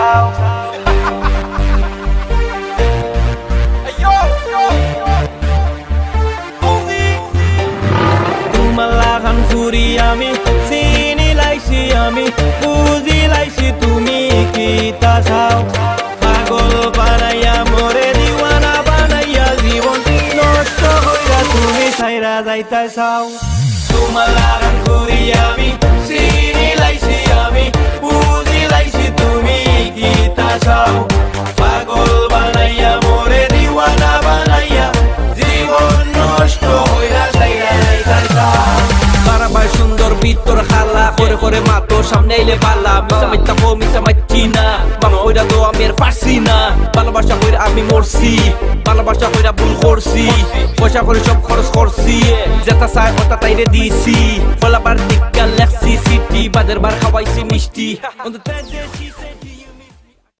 চাও তোমার লাগান ফুরি আমি চিনি লাইছি আমি বুঝি লাইছি তুমি কি তা চাও পাগল বানাইয়া মরে দিওয়ানা বানাইয়া জীবন নষ্ট হইয়া তুমি ছাইরা যাইতা চাও তোমার লাগান ফুরি আমি চিনি লাইছি আমি বুঝি লাইছি তুমি কি তা চাও পাগল বানাইয়া মরে দিওয়ানা বানাইয়া জীবন নষ্ট হইয়া ছাইরা যাইতা চাও বারবার সুন্দর ভিতর খালা করে করে মাতো সামনে এলে বালা মিশা মাইতা কো মিশা মাইছি না বাবা কইরা তো আমি আর পারছি না ভালোবাসা কইরা আমি মরছি ভালোবাসা কইরা ভুল করছি পয়সা করে সব খরচ করছি যেটা চাই ওটা তাইরে দিছি বলাবার দিকা লেখছি সিটি বাদের বার খাওয়াইছি মিষ্টি